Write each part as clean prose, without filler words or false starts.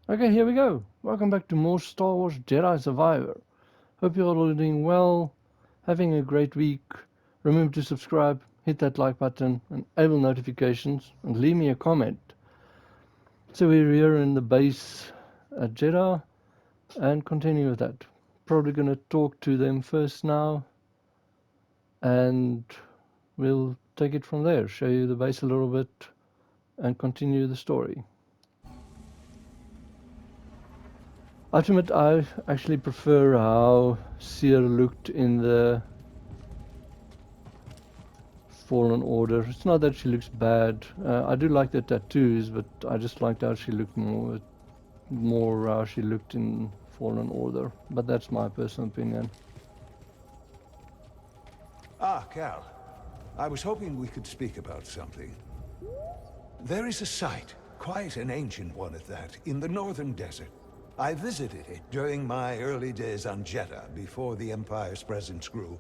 Okay, here we go. Welcome back to more Star Wars Jedi Survivor. Hope you're all doing well, having a great week. Remember to subscribe, hit that like button, enable notifications, and leave me a comment. So we're here in the base at Jeddah and continue with that. Probably going to talk to them first now, and we'll take it from there. Show you the base a little bit and continue the story. I have to admit, I actually prefer how Cere looked in the Fallen Order. It's not that she looks bad. I do like the tattoos, but I just liked how she looked more how she looked in Fallen Order. But that's my personal opinion. Ah, Cal. I was hoping we could speak about something. There is a site, quite an ancient one at that, in the northern desert. I visited it during my early days on Jeddah, before the Empire's presence grew.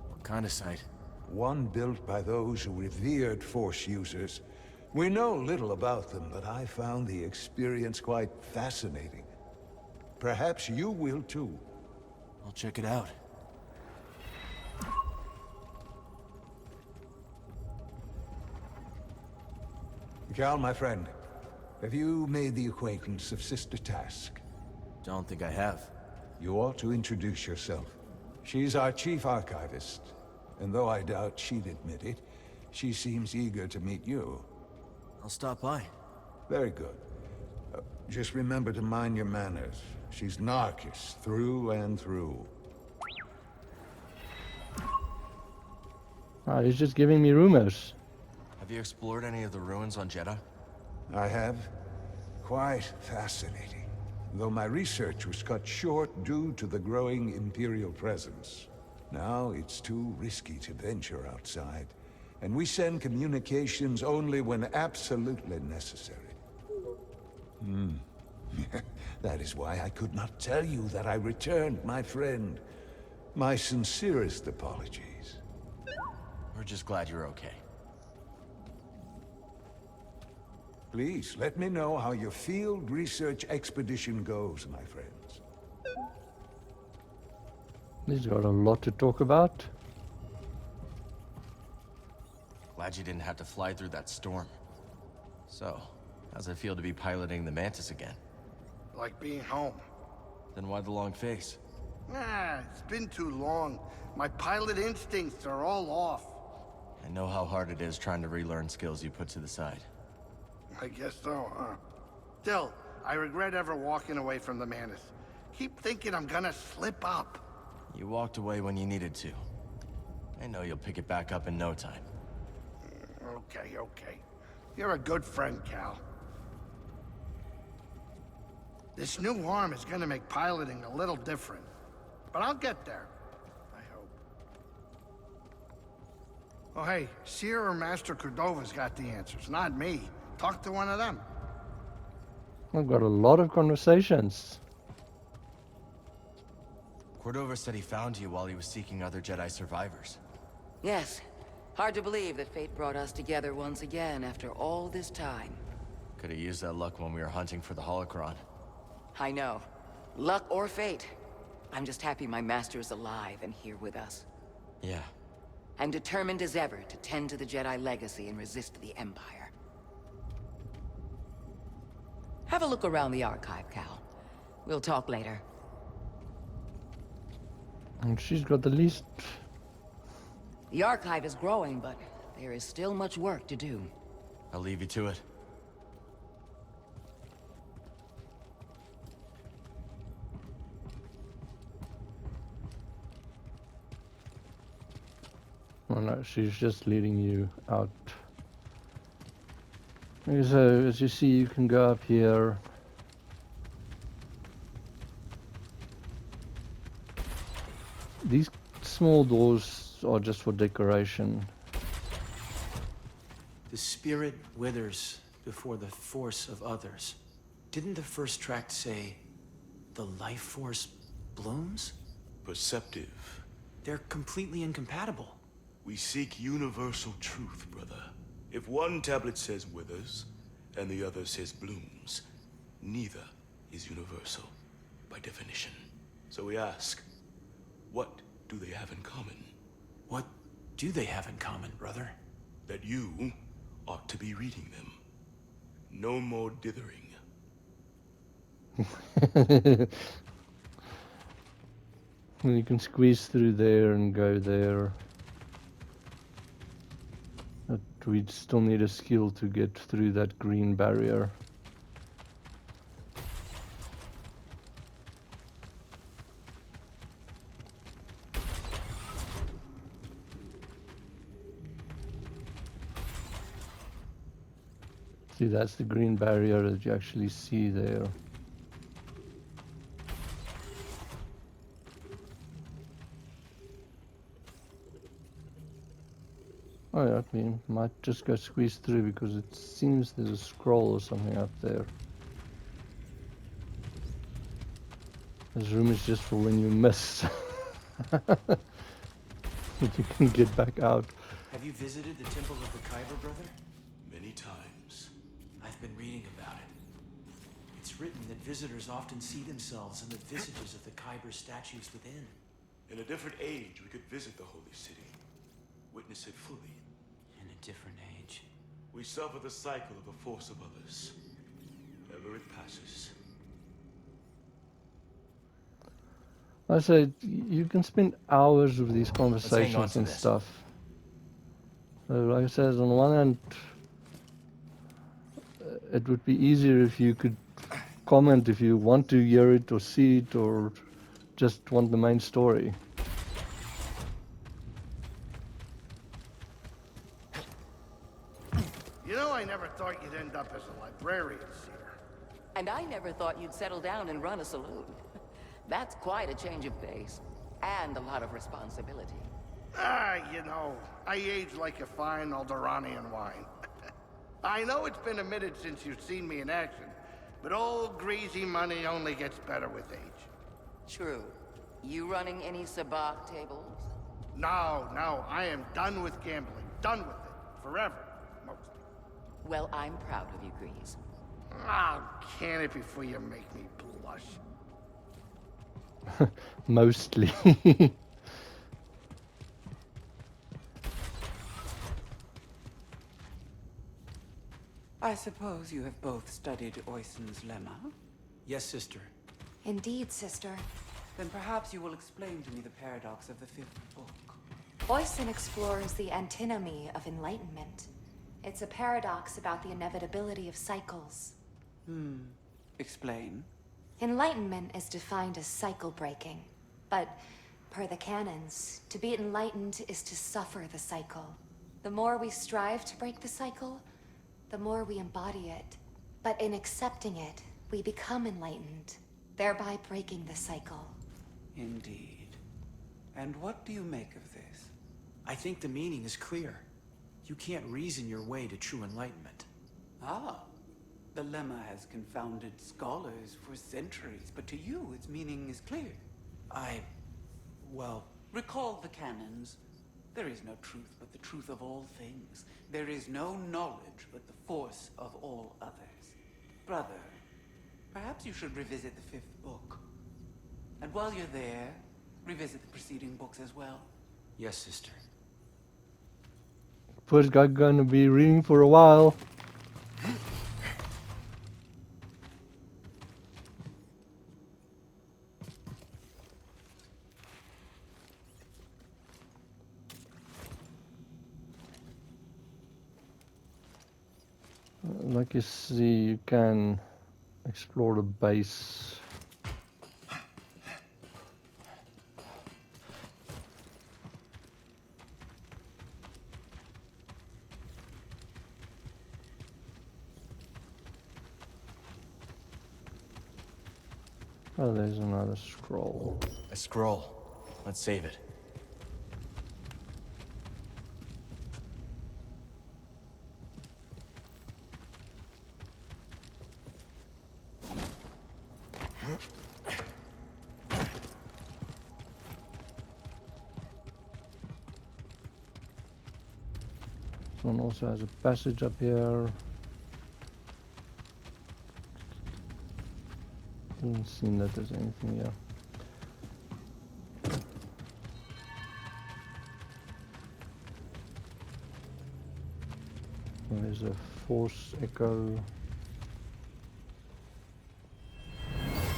What kind of site? One built by those who revered Force users. We know little about them, but I found the experience quite fascinating. Perhaps you will too. I'll check it out. Cal, my friend, have you made the acquaintance of Sister Task? Don't think I have. You ought to introduce yourself. She's our chief archivist, and though I doubt she'd admit it, she seems eager to meet you. I'll stop by. Very good. Just remember to mind your manners. She's Narcus, through and through. He's just giving me rumors. Have you explored any of the ruins on Jeddah? I have. Quite fascinating. Though my research was cut short due to the growing Imperial presence. Now it's too risky to venture outside, and we send communications only when absolutely necessary. That is why I could not tell you that I returned, my friend. My sincerest apologies. We're just glad you're okay. Please, let me know how your field research expedition goes, my friends. He's got a lot to talk about. Glad you didn't have to fly through that storm. So, how's it feel to be piloting the Mantis again? Like being home. Then why the long face? Nah, it's been too long. My pilot instincts are all off. I know how hard it is trying to relearn skills you put to the side. I guess so, huh? Still, I regret ever walking away from the Mantis. Keep thinking I'm gonna slip up. You walked away when you needed to. I know you'll pick it back up in no time. Okay. You're a good friend, Cal. This new arm is gonna make piloting a little different. But I'll get there. I hope. Oh, hey, Cere or Master Cordova's got the answers, not me. Talk to one of them. I've got a lot of conversations. Cordova said he found you while he was seeking other Jedi survivors. Yes. Hard to believe that fate brought us together once again after all this time. Could have used that luck when we were hunting for the holocron. I know. Luck or fate. I'm just happy my master is alive and here with us. Yeah. I'm determined as ever to tend to the Jedi legacy and resist the Empire. Have a look around the archive, Cal. We'll talk later. And she's got the least. The archive is growing, but there is still much work to do. I'll leave you to it. Oh no, she's just leading you out. Okay, so as you see, you can go up here. These small doors are just for decoration. The spirit withers before the force of others. Didn't the first tract say, the life force blooms? Perceptive. They're completely incompatible. We seek universal truth, brother. If one tablet says withers, and the other says blooms, neither is universal by definition. So we ask, what do they have in common? What do they have in common, brother? That you ought to be reading them. No more dithering. You can squeeze through there and go there. But we still need a skill to get through that green barrier. See, that's the green barrier that you actually see there. Oh yeah, I mean, might just go squeeze through because it seems there's a scroll or something up there. This room is just for when you miss. That you can get back out. Have you visited the Temple of the Kyber, brother? Many times. I've been reading about it. It's written that visitors often see themselves in the visages of the Kyber statues within. In a different age, we could visit the holy city. Witness it fully. In a different age. We suffer the cycle of the force of others. Ever it passes. I say you can spend hours with these hang on conversations to and this. stuff. So like I said, on the one hand, it would be easier if you could comment if you want to hear it or see it or just want the main story. You know, I never thought you'd end up as a librarian, Cere. And I never thought you'd settle down and run a saloon. That's quite a change of pace. And a lot of responsibility. You know, I age like a fine Alderanian wine. I know it's been a minute since you've seen me in action, but old greasy money only gets better with age. True. You running any sabacc tables? No, I am done with gambling. Done with it. Forever, mostly. Well, I'm proud of you, Grease. Oh, can it before you make me blush. Mostly. I suppose you have both studied Oyson's lemma? Yes, sister. Indeed, sister. Then perhaps you will explain to me the paradox of the fifth book. Oyson explores the antinomy of enlightenment. It's a paradox about the inevitability of cycles. Explain. Enlightenment is defined as cycle breaking. But, per the canons, to be enlightened is to suffer the cycle. The more we strive to break the cycle, the more we embody it. But in accepting it, we become enlightened, thereby breaking the cycle. Indeed. And what do you make of this? I think the meaning is clear. You can't reason your way to true enlightenment. Ah. The lemma has confounded scholars for centuries, but to you its meaning is clear. Well... Recall the canons. There is no truth but the truth of all things. There is no knowledge but the force of all others. Brother, perhaps you should revisit the fifth book. And while you're there, revisit the preceding books as well. Yes, sister. First guy gonna be reading for a while. Like you see, you can explore the base. Oh, there's another scroll. A scroll. Let's save it. This one also has a passage up here. Doesn't seem that there's anything here. There's a force echo.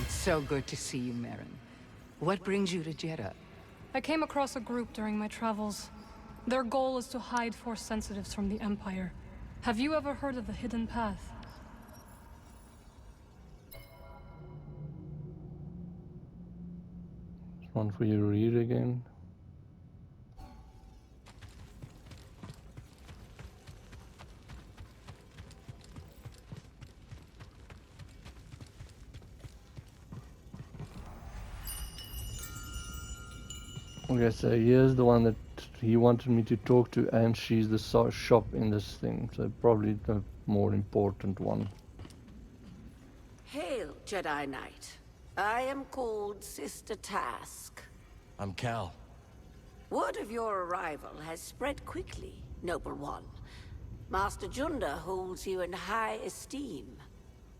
It's so good to see you, Merrin. What brings you to Jeddah? I came across a group during my travels. Their goal is to hide Force sensitives from the Empire. Have you ever heard of the Hidden Path? One for you to read again. Okay, so here's the one that he wanted me to talk to, and she's the shop in this thing, so probably the more important one. Hail, Jedi Knight. I am called Sister Task. I'm Cal. Word of your arrival has spread quickly, Noble One. Master Junda holds you in high esteem.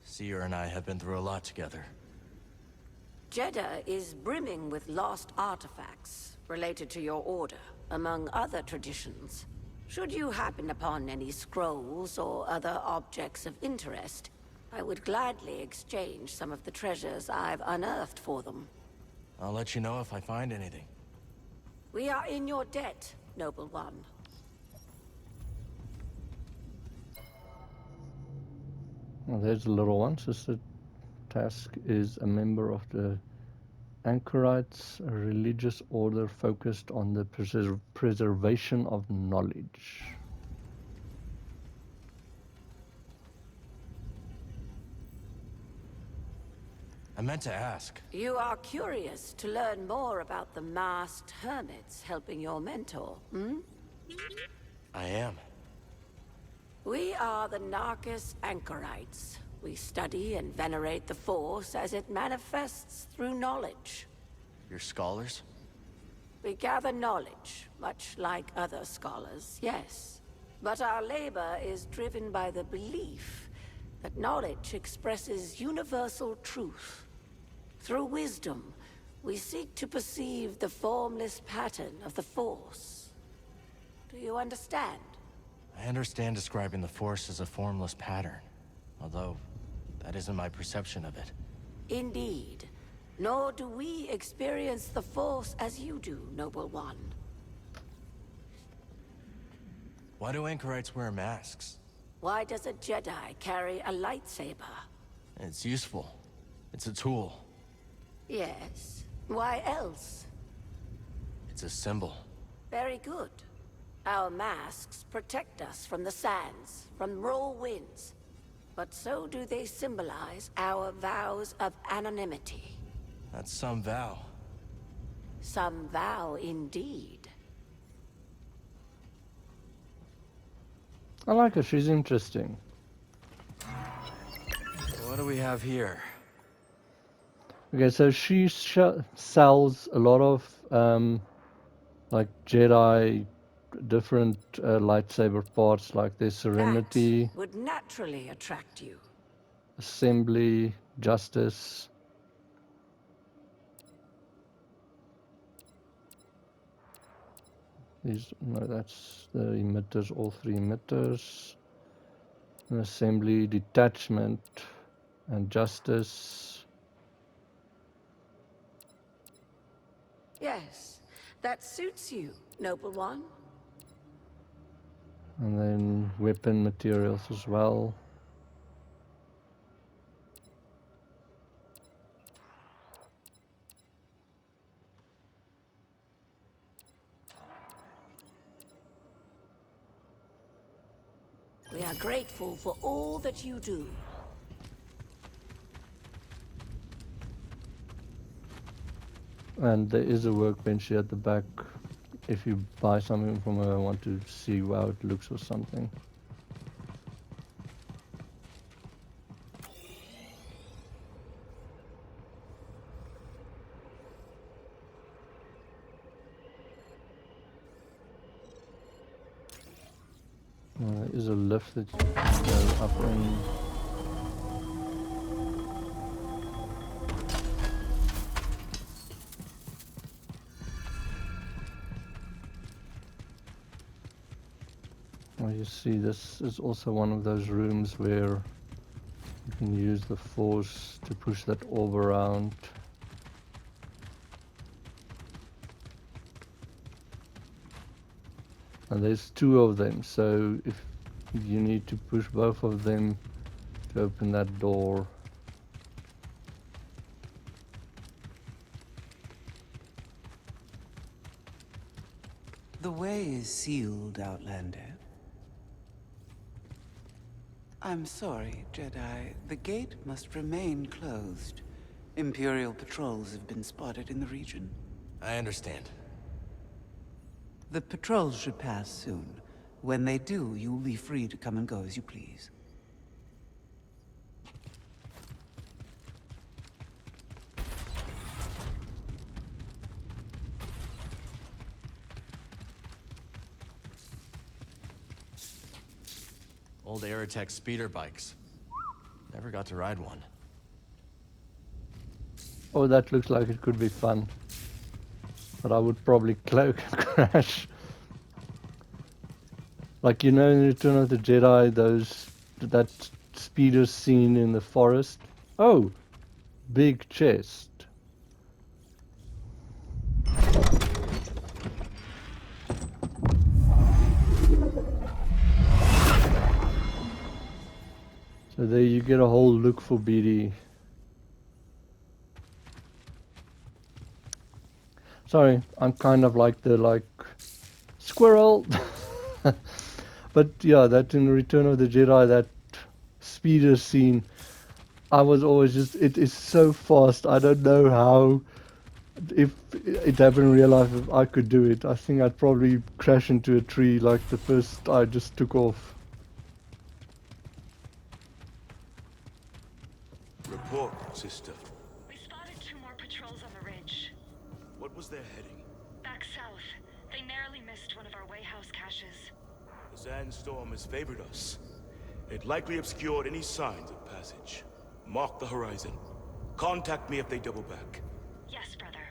Cere and I have been through a lot together. Jeddah is brimming with lost artifacts related to your order, among other traditions. Should you happen upon any scrolls or other objects of interest, I would gladly exchange some of the treasures I've unearthed for them. I'll let you know if I find anything. We are in your debt, Noble One. Well, there's a little one. Sister Task is a member of the Anchorites, a religious order focused on the preservation of knowledge. I meant to ask. You are curious to learn more about the masked hermits helping your mentor, hmm? I am. We are the Narcus Anchorites. We study and venerate the Force as it manifests through knowledge. You're scholars? We gather knowledge, much like other scholars, yes. But our labor is driven by the belief that knowledge expresses universal truth. Through wisdom, we seek to perceive the formless pattern of the Force. Do you understand? I understand describing the Force as a formless pattern, although that isn't my perception of it. Indeed. Nor do we experience the Force as you do, Noble One. Why do Anchorites wear masks? Why does a Jedi carry a lightsaber? It's useful. It's a tool. Yes. Why else? It's a symbol. Very good. Our masks protect us from the sands, from raw winds. But so do they symbolize our vows of anonymity. That's some vow. Some vow indeed. I like her, she's interesting. What do we have here? Okay, so she sells a lot of like Jedi different lightsaber parts, like their Serenity, That would naturally attract you. Assembly, Justice. These, no, that's the emitters, all three emitters. An Assembly, Detachment, and Justice. Yes, that suits you, Noble One. And then weapon materials as well. We are grateful for all that you do. And there is a workbench here at the back. If you buy something from her, I want to see how it looks or something. There is a lift that you can go up in. Well, you see, this is also one of those rooms where you can use the force to push that orb around. And there's two of them, so if you need to push both of them to open that door. The way is sealed, Outlander. I'm sorry, Jedi. The gate must remain closed. Imperial patrols have been spotted in the region. I understand. The patrols should pass soon. When they do, you will be free to come and go as you please. Old Aerotech speeder bikes. Never got to ride one. Oh, that looks like it could be fun. But I would probably crash. Like, you know, in Return of the Jedi, that speeder scene in the forest. Oh, big chest. So there you get a whole look for BD. Sorry, I'm kind of like the squirrel. But yeah, that in Return of the Jedi, that speeder scene, I was always just, it is so fast. I don't know how, if it happened in real life, if I could do it. I think I'd probably crash into a tree like the first I just took off. Report, sister. We spotted 2 more patrols on the ridge. What was their heading? Back south. They narrowly missed one of our wayhouse caches. The sandstorm has favored us. It likely obscured any signs of passage. Mark the horizon. Contact me if they double back. Yes, brother.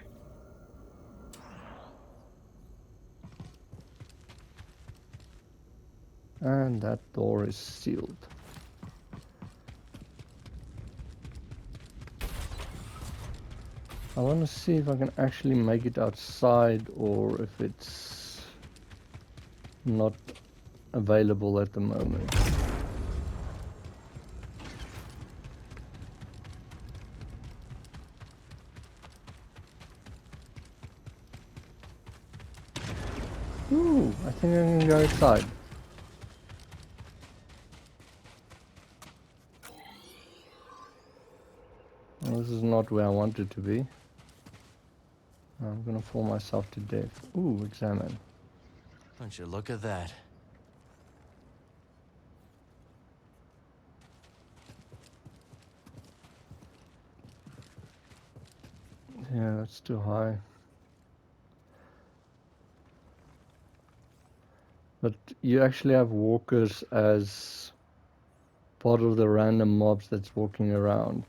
And that door is sealed. I want to see if I can actually make it outside or if it's not available at the moment. Ooh, I think I can go outside. Well, this is not where I want it to be. I'm gonna fall myself to death. Ooh, examine. Don't you look at that? Yeah, that's too high. But you actually have walkers as part of the random mobs that's walking around.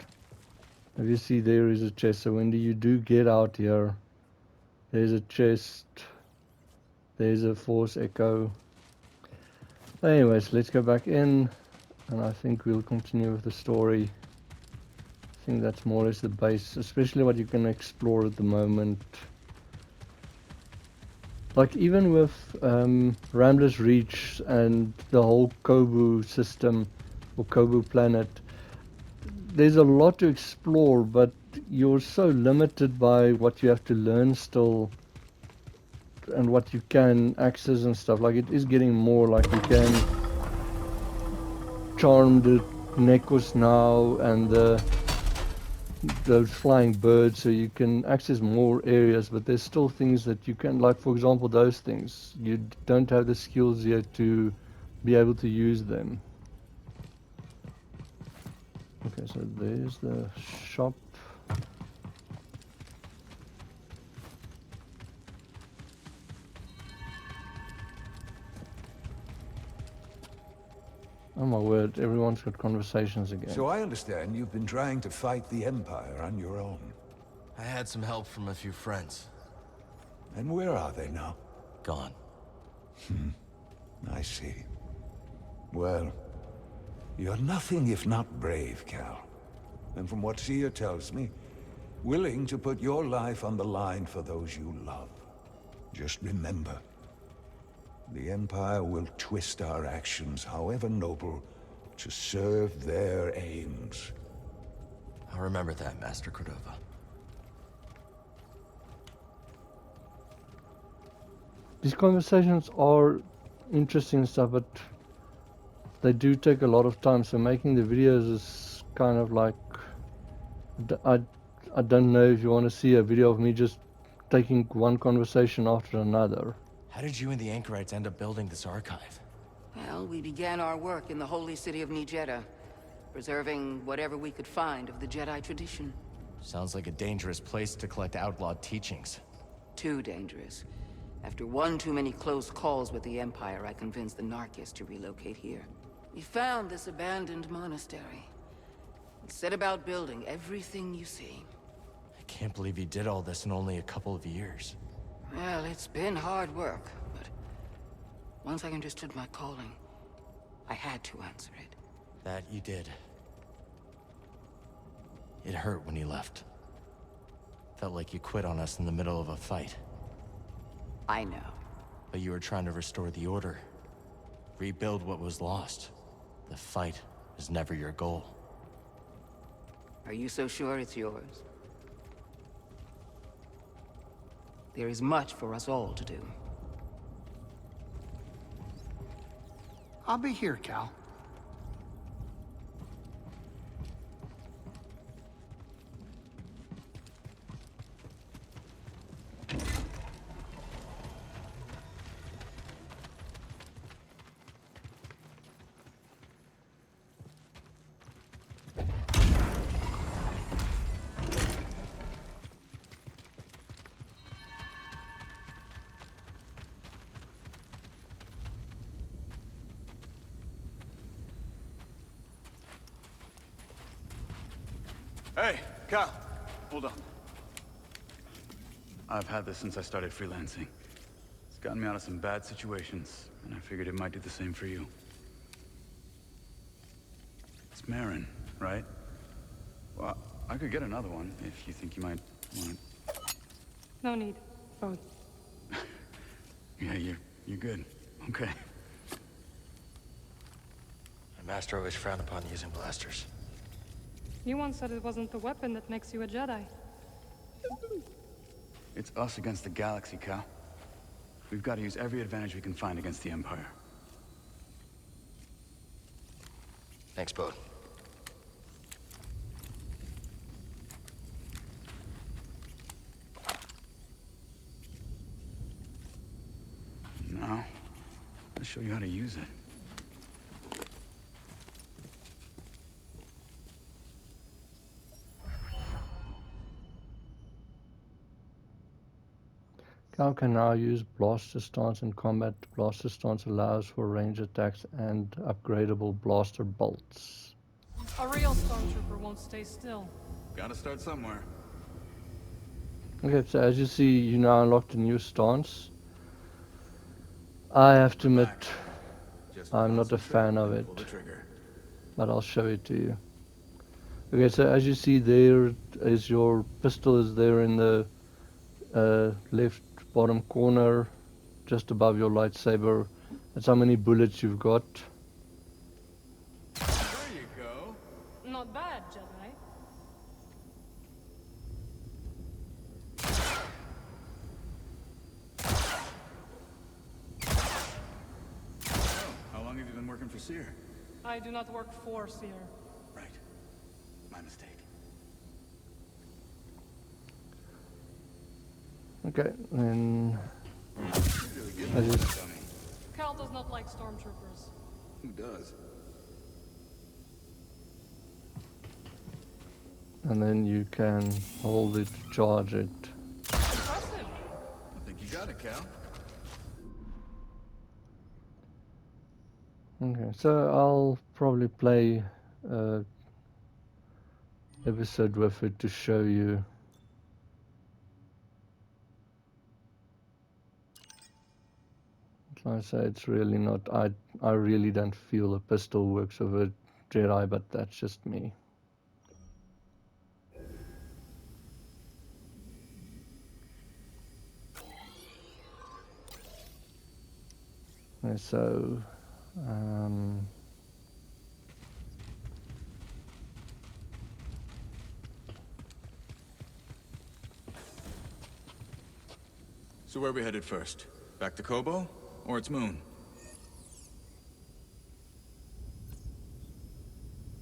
If you see, there is a chest, so when you do get out here, there's a chest, there's a force echo. Anyways, let's go back in, and I think we'll continue with the story. I think that's more or less the base, especially what you can explore at the moment. Like even with Rambler's Reach and the whole Koboh system, or Koboh planet, there's a lot to explore, but you're so limited by what you have to learn still and what you can access and stuff. Like, it is getting more like you can charm the Nekos now and those flying birds, so you can access more areas, but there's still things that you can, like for example those things, you don't have the skills yet to be able to use them. Okay, so there's the shop. Oh my word, everyone's got conversations again. So I understand you've been trying to fight the Empire on your own. I had some help from a few friends. And where are they now? Gone. I see. Well, you're nothing if not brave, Cal. And from what Cere tells me, willing to put your life on the line for those you love. Just remember, the Empire will twist our actions, however noble, to serve their aims. I'll remember that, Master Cordova. These conversations are interesting and stuff, but they do take a lot of time, so making the videos is kind of like... I don't know if you want to see a video of me just taking one conversation after another. How did you and the Anchorites end up building this archive? Well, we began our work in the holy city of Nijeda, preserving whatever we could find of the Jedi tradition. Sounds like a dangerous place to collect outlawed teachings. Too dangerous. After one too many close calls with the Empire, I convinced the Narkis to relocate here. We found this abandoned monastery and set about building everything you see. I can't believe you did all this in only a couple of years. Well, it's been hard work, but once I understood my calling, I had to answer it. That you did. It hurt when you left. Felt like you quit on us in the middle of a fight. I know. But you were trying to restore the Order. Rebuild what was lost. The fight is never your goal. Are you so sure it's yours? There is much for us all to do. I'll be here, Cal. Hey, Cal, hold on. I've had this since I started freelancing. It's gotten me out of some bad situations, and I figured it might do the same for you. It's Marin, right? Well, I could get another one if you think you might want it. No need. Both. Yeah, you're good. Okay. My master always frowned upon using blasters. You once said it wasn't the weapon that makes you a Jedi. It's us against the galaxy, Cal. We've got to use every advantage we can find against the Empire. Thanks, Bode. Now, let's show you how to use it. Cal can now use blaster stance in combat. Blaster stance allows for range attacks and upgradable blaster bolts. A real stormtrooper won't stay still. Gotta start somewhere. Okay, so as you see, you now unlocked a new stance. I have to admit, I'm not a fan of it, but I'll show it to you. Okay, so as you see, there is your pistol is there in the left bottom corner, just above your lightsaber. That's how many bullets you've got. There you go. Not bad, Jedi. Oh, how long have you been working for Cere? I do not work for Cere. Right. My mistake. Okay, then Cal does not like stormtroopers. Who does? and then you can hold it to charge it. Impressive. I think you got it, Cal. Okay, so I'll probably play episode with it to show you. I say it's really not. I really don't feel a pistol works with a Jedi, but that's just me. And so, So where are we headed first? Back to Koboh? Or its moon?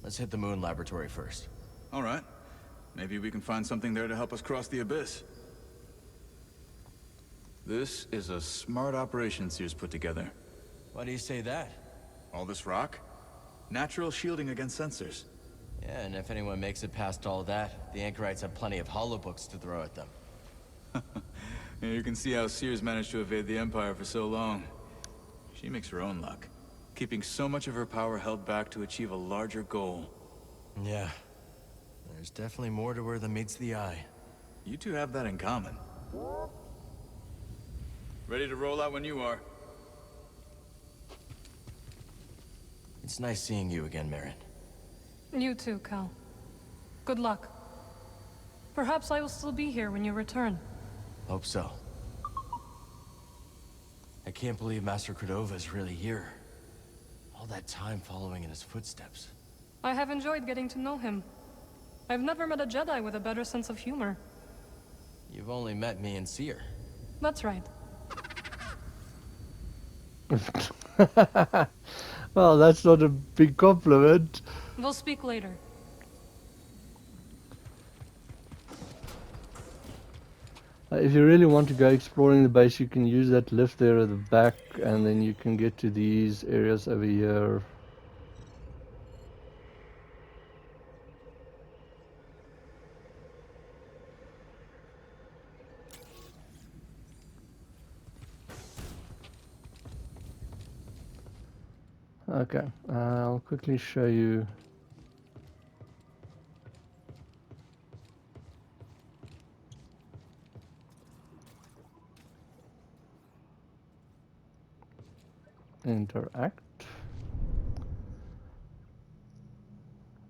Let's hit the moon laboratory first. All right. Maybe we can find something there to help us cross the abyss. This is a smart operation Cere's put together. Why do you say that? All this rock? Natural shielding against sensors. Yeah, and if anyone makes it past all that, the Anchorites have plenty of holobooks to throw at them. Yeah, you can see how Cere's managed to evade the Empire for so long. She makes her own luck, keeping so much of her power held back to achieve a larger goal. Yeah. There's definitely more to her than meets the eye. You two have that in common. Ready to roll out when you are. It's nice seeing you again, Merrin. You too, Cal. Good luck. Perhaps I will still be here when you return. Hope so. I can't believe Master Cordova is really here. All that time following in his footsteps. I have enjoyed getting to know him. I've never met a Jedi with a better sense of humor. You've only met me and Cere. That's right. Well, that's not a big compliment. We'll speak later. If you really want to go exploring the base, you can use that lift there at the back, and then you can get to these areas over here. Okay, I'll quickly show you. Interact.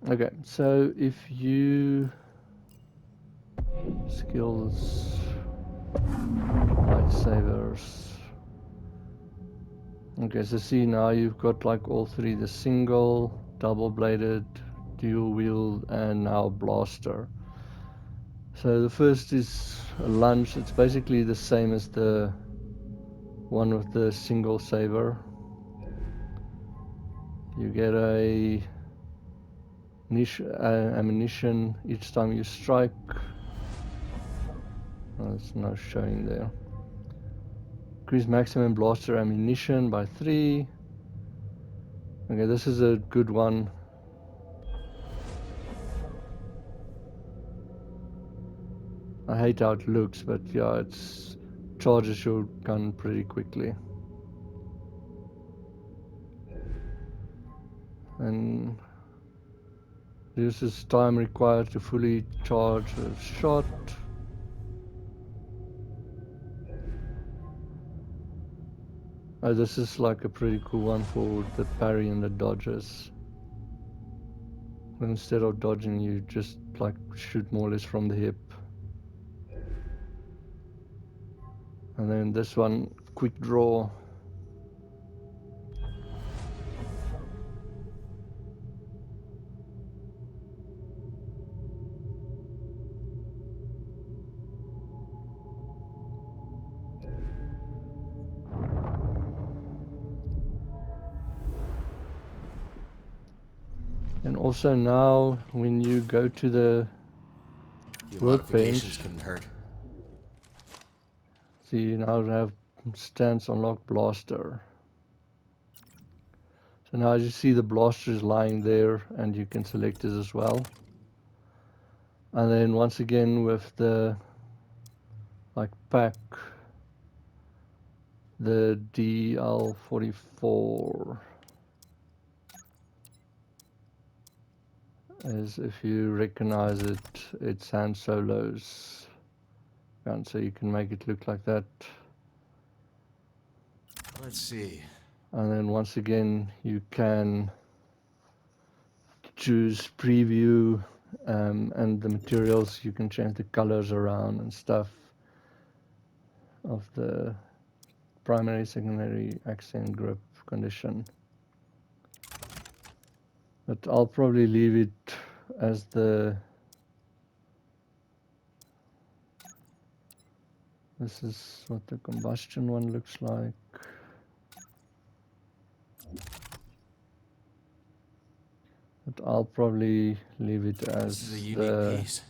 Okay, so if you skills, lightsabers. Okay, so see now you've got like all three: the single, double-bladed, dual wield, and now blaster. So the first is a lunge. It's basically the same as the one with the single saber. You get a niche ammunition each time you strike. Oh, there's no showing there. Increase maximum blaster ammunition by 3. Okay, this is a good one. I hate how it looks, but yeah, it's charges your gun pretty quickly. And reduces time required to fully charge a shot. Oh, this is like a pretty cool one for the parry and the dodges. Instead of dodging, you just like shoot more or less from the hip. And then this one, quick draw. And also now, when you go to the workbench, couldn't hurt. so you now have stance unlock blaster. So now as you see, the blaster is lying there, and you can select it as well. And then once again with the like pack, the DL44 is, if you recognize it, it's Han Solo's gun, so you can make it look like that. Let's see. And then once again, you can choose preview, and the materials, you can change the colors around and stuff of the primary, secondary, accent, grip, condition. But I'll probably leave it as the... This is what the combustion one looks like. But I'll probably leave it as This is a unique the piece.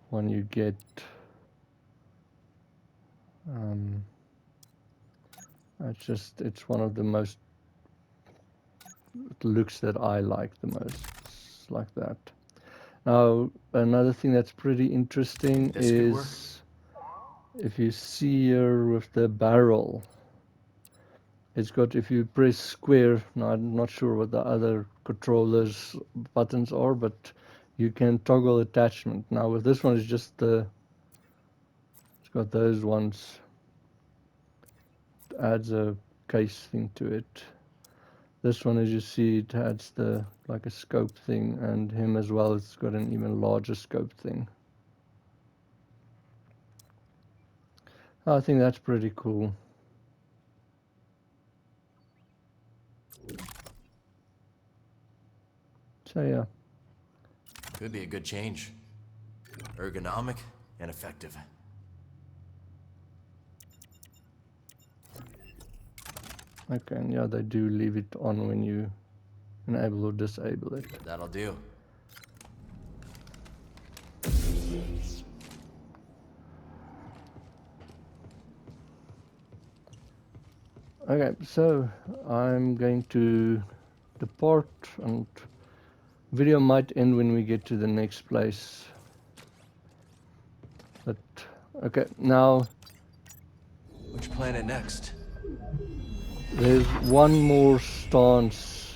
one you get. It's one of the most looks that I like the most. It's like that. Now, another thing that's pretty interesting is if you see here with the barrel, it's got, if you press square, now I'm not sure what the other controllers buttons are, but you can toggle attachment. Now with this one, it's just the, it's got those ones. It adds a case thing to it. This one, as you see, it adds the, like a scope thing, and him as well, it's got an even larger scope thing. I think that's pretty cool. So yeah. Could be a good change. Ergonomic and effective. Okay, and yeah, they do leave it on when you enable or disable it. That'll do. Okay, so I'm going to depart, and video might end when we get to the next place. But okay, now Which planet next? there's one more stance,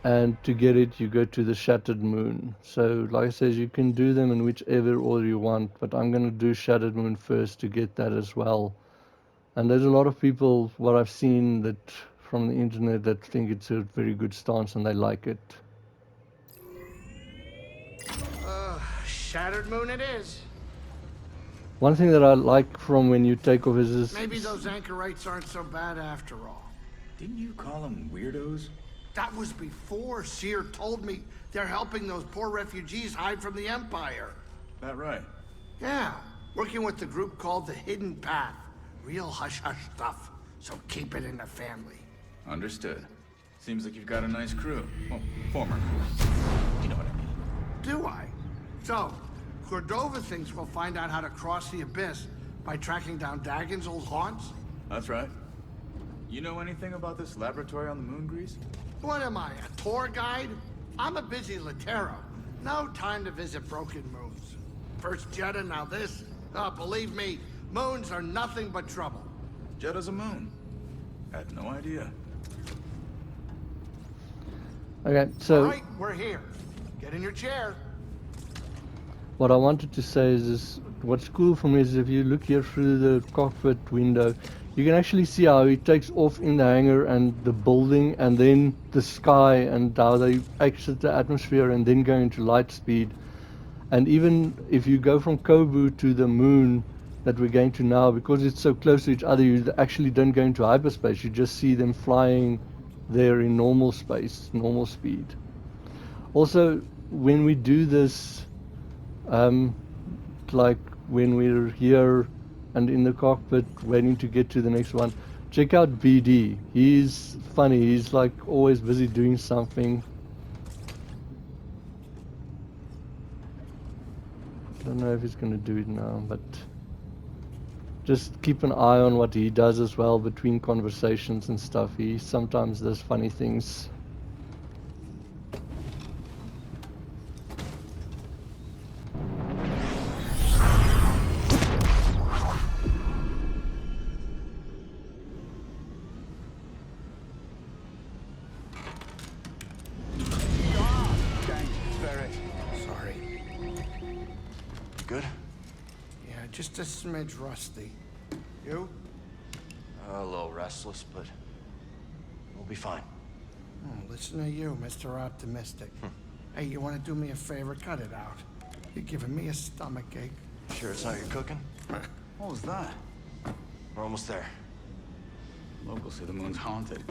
and to get it you go to the Shattered Moon. So like I said, you can do them in whichever order you want, but I'm going to do Shattered Moon first to get that as well. And there's a lot of people, what I've seen that from the internet, that think it's a very good stance and they like it. Shattered Moon it is. One thing that I like from when you take off is Maybe those anchorites aren't so bad after all. Didn't you call them weirdos? That was before Cere told me they're helping those poor refugees hide from the Empire. That right? Yeah, working with the group called the Hidden Path. Real hush-hush stuff, so keep it in the family. Understood. Seems like you've got a nice crew. Well, former crew. You know what I mean. Do I? So, Cordova thinks we'll find out how to cross the Abyss by tracking down Dagon's old haunts? That's right. You know anything about this laboratory on the moon, Grease? What am I, a tour guide? I'm a busy Latero. No time to visit broken moons. First Jeddah, now this. Oh, believe me, moons are nothing but trouble. Jeddah's a moon. Had no idea. Okay, so All right, we're here. Get in your chair. what I wanted to say is what's cool for me is if you look here through the cockpit window, you can actually see how he takes off in the hangar and the building and then the sky, and how they exit the atmosphere and then go into light speed. And even if you go from Koboh to the moon that we're going to now, because it's so close to each other, you actually don't go into hyperspace. You just see them flying there in normal space, normal speed. Also, when we do this, like when we're here and in the cockpit waiting to get to the next one, check out BD. He's funny. He's like always busy doing something. I don't know if he's going to do it now, but just keep an eye on what he does as well between conversations and stuff. He sometimes does funny things. Sorry. Good? Yeah, just a smidge rusty. You? A little restless, but we'll be fine. Oh, listen to you, Mr. Optimistic. Hey, you want to do me a favor? Cut it out. You're giving me a stomachache. Sure it's not your cooking? What was that? We're almost there. Locals say the moon's haunted.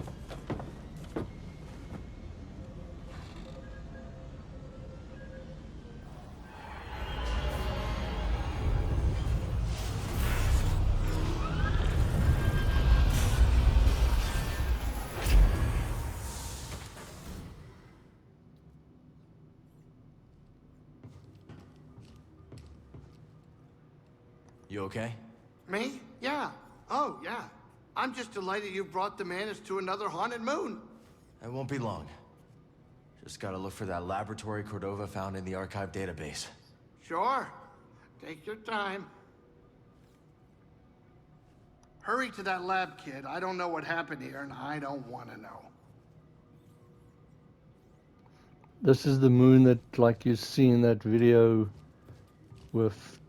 You okay? Me? Yeah. Oh, yeah. I'm just delighted you brought the Manus to another haunted moon. It won't be long. Just gotta look for that laboratory Cordova found in the archive database. Sure. Take your time. Hurry to that lab, kid. I don't know what happened here, and I don't want to know. This is the moon that, like you see in that video with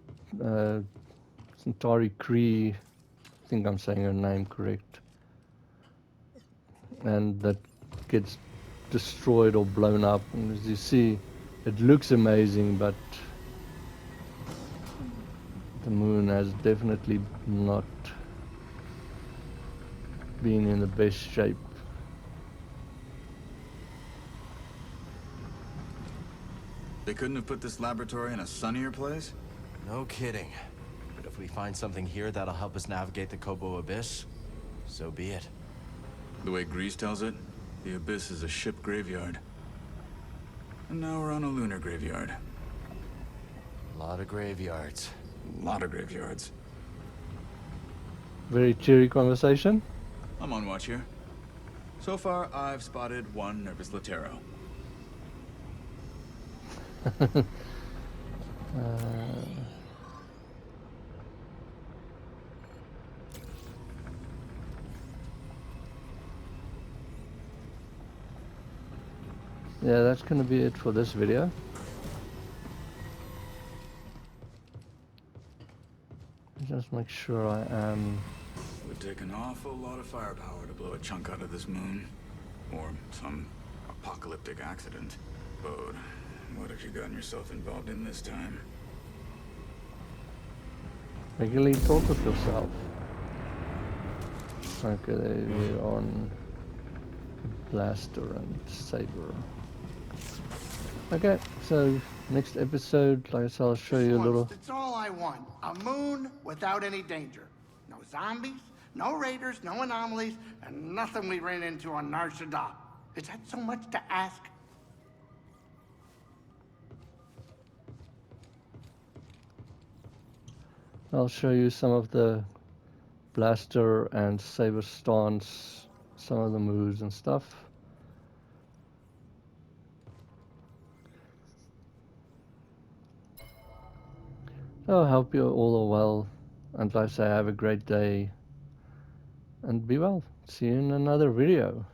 Centauri Cree, I think I'm saying her name correct, and that gets destroyed or blown up. And as you see, it looks amazing, but the moon has definitely not been in the best shape. They couldn't have put this laboratory in a sunnier place? No kidding. But if we find something here that'll help us navigate the Koboh Abyss, so be it. The way Grease tells it, the Abyss is a ship graveyard. And now we're on a lunar graveyard. A lot of graveyards. A lot of graveyards. Very cheery conversation. I'm on watch here. So far, I've spotted one nervous Latero. Yeah, that's going to be it for this video. Just make sure I am... It would take an awful lot of firepower to blow a chunk out of this moon. Or some apocalyptic accident. Bode, what have you gotten yourself involved in this time? Regularly talk with yourself. Okay, we're on Blaster and Saber. Okay, so next episode, like I said, I'll show you a little... It's all I want. A moon without any danger. No zombies, no raiders, no anomalies, and nothing we ran into on Nar Shaddaa. Is that so much to ask? I'll show you some of the Blaster and Saber stance, some of the moves and stuff. So I hope you all are well, and like I say, have a great day, and be well. See you in another video.